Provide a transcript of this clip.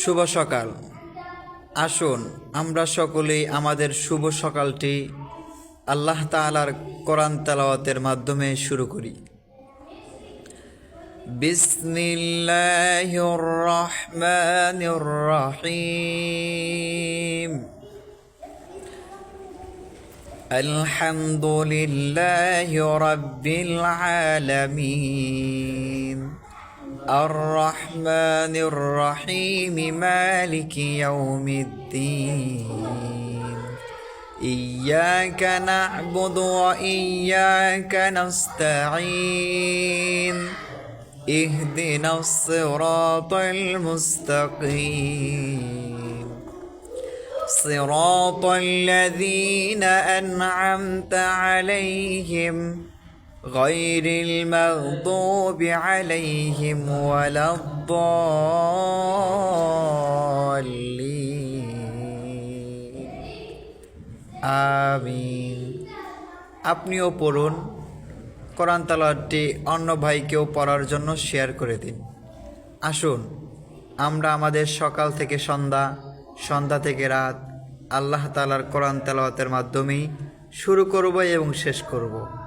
শুভ সকাল। আসুন আমরা সকলেই আমাদের শুভ সকালটি আল্লাহ তাআলার কোরআন তেলাওয়াতের মাধ্যমে শুরু করি। বিসমিল্লাহির রহমানির রহিম। আলহামদুলিল্লাহি রাব্বিল আলামিন। الرحمن الرحيم مالك يوم الدين إياك نعبد وإياك نستعين اهدنا الصراط المستقيم صراط الذين أنعمت عليهم غير المغضوب عليهم ولا الضالين آمين। আপনিও পড়ুন, কোরআন তেলাওয়াতটি অন্য ভাইকেও পড়ার জন্য শেয়ার করে দিন। আসুন আমরা আমাদের সকাল থেকে সন্ধ্যা, সন্ধ্যা থেকে রাত আল্লাহ তাআলার কোরআন তেলাওয়াতের মাধ্যমেই শুরু করব এবং শেষ করব।